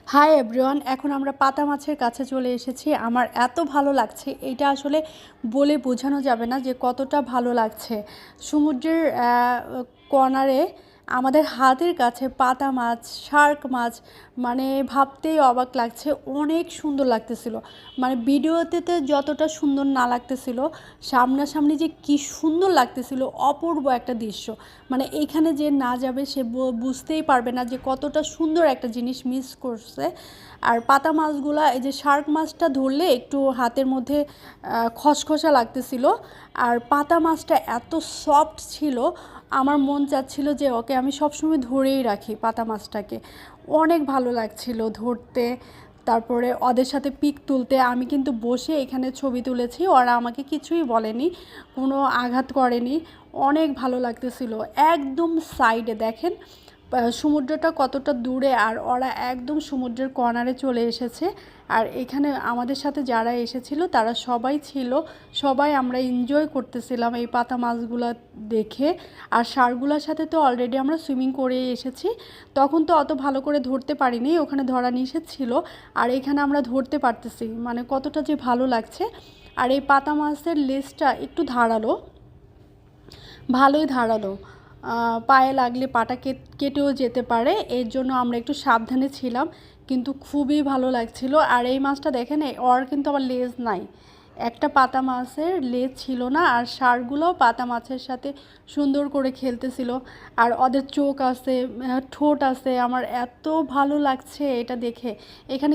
Hi everyone, এখন আমরা পাতা মাছের কাছে চলে এসেছি। আমার এত ভালো লাগছে, এইটা আসলে বলে বোঝানো যাবে না যে কতটা ভালো লাগছে। সমুদ্রের কর্নারে আমাদের হাতের কাছে পাতা মাছ, শার্ক মাছ, মানে ভাবতেই অবাক লাগছে। অনেক সুন্দর লাগতেছিল, মানে ভিডিওতে তো যতটা সুন্দর না লাগতেছিল, সামনাসামনি যে কি সুন্দর লাগতেছিল, অপূর্ব একটা দৃশ্য। মানে এইখানে যে না যাবে সে বুঝতেই পারবে না যে কতটা সুন্দর একটা জিনিস মিস করছে। আর পাতা মাছগুলা, এই যে শার্ক মাছটা ধরলে একটু হাতের মধ্যে খসখসা লাগতেছিল, আর পাতা মাছটা এত সফট ছিল, আমার মন চাচ্ছিল যে ওকে আমি সবসময় ধরেই রাখি পাতা মাছটাকে। অনেক ভালো লাগছিল ধরতে, তারপরে ওদের সাথে পিক তুলতে। আমি কিন্তু বসে এখানে ছবি তুলেছি, ওরা আমাকে কিছুই বলেনি, কোনো আঘাত করেনি। অনেক ভালো লাগতেছিল। একদম সাইডে দেখেন সমুদ্রটা কতটা দূরে, আর ওরা একদম সমুদ্রের কর্নারে চলে এসেছে। আর এখানে আমাদের সাথে যারা এসেছিল তারা সবাই ছিল, সবাই আমরা এনজয় করতেছিলাম এই পাতা মাছগুলো দেখে। আর ষাঁড়গুলোর সাথে তো অলরেডি আমরা সুইমিং করে এসেছি, তখন তো অত ভালো করে ধরতে পারিনি, ওখানে ধরা নিষেধ ছিল। আর এখানে আমরা ধরতে পারতেছি, মানে কতটা যে ভালো লাগছে। আর এই পাতা মাছের লেজটা একটু ধারালো, ভালোই ধারালো, পায়ে লাগলে পাটা কেটেও যেতে পারে, এর জন্য আমরা একটু সাবধানে ছিলাম। কিন্তু খুবই ভালো লাগছিল। আর এই মাছটা দেখেন, ওর কিন্তু আবার লেজ নাই, একটা পাতা মাছের লেজ ছিল না। আর ষাঁড়গুলোও পাতা মাছের সাথে সুন্দর করে খেলতেছিল। আর ওদের চোখ আছে, ঠোঁট আছে। আমার এত ভালো লাগছে এটা দেখে। এখানে